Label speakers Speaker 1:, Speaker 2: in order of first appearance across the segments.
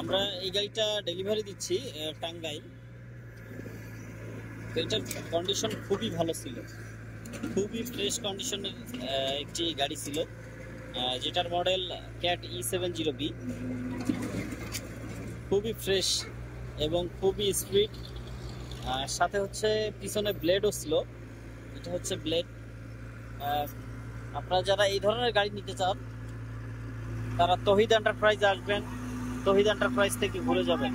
Speaker 1: আমরা এই গাড়িটা ডেলিভারি দিচ্ছি টাঙ্গাইল। এটার কন্ডিশন খুবই ভালো ছিল, খুবই ফ্রেশ কন্ডিশনের একটি গাড়ি ছিল, যেটার মডেল ক্যাট E70B। খুবই ফ্রেশ এবং খুবই স্পিড, সাথে হচ্ছে পিছনে ব্লেডও ছিল। এটা হচ্ছে ব্লেড। আপনারা যারা এই ধরনের গাড়ি নিতে চান তারা তহিদ এন্টারপ্রাইজ আসবেন, তহিদ এন্টারপ্রাইজ থেকে ঘুরে যাবেন।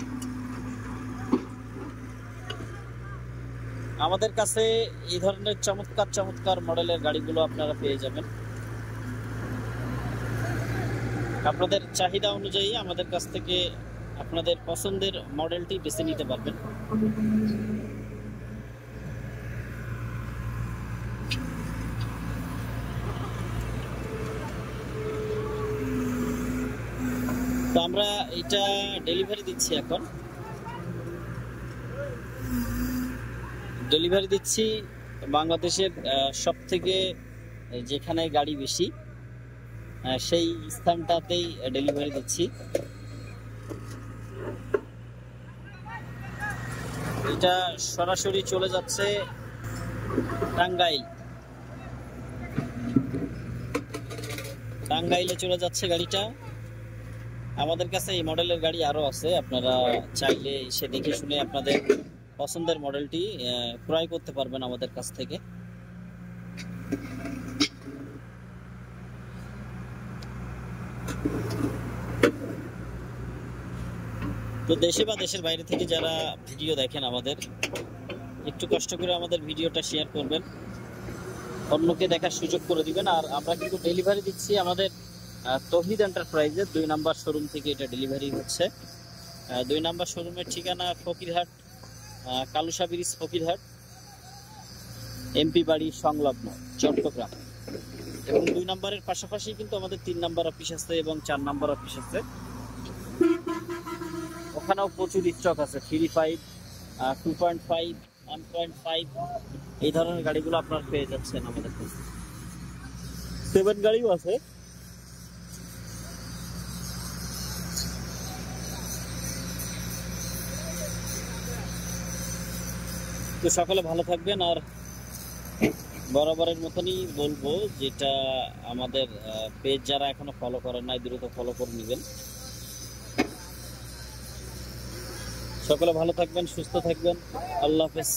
Speaker 1: আমাদের কাছে এই ধরনের চমৎকার চমৎকার মডেলের গাড়িগুলো আপনারা পেয়ে যাবেন। আপনাদের চাহিদা অনুযায়ী আমাদের কাছ থেকে আপনাদের পছন্দের মডেলটি বেছে নিতে পারবেন। তো আমরা এটা ডেলিভারি দিচ্ছি, এখন ডেলিভারি দিচ্ছি বাংলাদেশের সব থেকে যেখানে গাড়ি বেশি সেই স্থানটাতেই ডেলিভারি দিচ্ছি। এটা সরাসরি চলে যাচ্ছে টাঙ্গাইল, টাঙ্গাইলে চলে যাচ্ছে গাড়িটা। আমাদের কাছে এই মডেলের গাড়ি আরো আছে, আপনারা চাইলে এসে দেখে শুনে আপনাদের পছন্দের মডেলটি ক্রয় করতে পারবেন আমাদের কাছ থেকে। তো দেশে বা দেশের বাইরে থেকে যারা ভিডিও দেখেন আমাদের, একটু কষ্ট করে আমাদের ভিডিওটা শেয়ার করবেন, অন্যকে দেখার সুযোগ করে দিবেন। আর আমরা কিন্তু ডেলিভারি দিচ্ছি আমাদের তহিদ এন্টারপ্রাইজের 2 নাম্বার শোরুম থেকে এটা ডেলিভারি হচ্ছে। 2 নাম্বার শোরুমের ঠিকানা ফকিরহাট, কালুসা ব্রিজ ফকিরহাট, এমপি বাড়ি সংলগ্ন চট্টগ্রাম। এবং 2 নাম্বারের পাশাপাশি কিন্তু আমাদের 3 নাম্বার অফিস আছে এবং 4 নাম্বার অফিস আছে। ওখানেও প্রচুর স্টক আছে, 3.5, 2.5, 1.5 এই ধরনের গাড়িগুলো আপনারা পেয়ে যাচ্ছেন আমাদের কাছে। 7 গাড়িও আছে। তো সকলে ভালো থাকবেন। আর বরাবরের মতনই বলবো, যেটা আমাদের পেজ যারা এখনো ফলো করেন নাই দ্রুত ফলো করে নেবেন। সকলে ভালো থাকবেন, সুস্থ থাকবেন। আল্লাহ হাফেজ।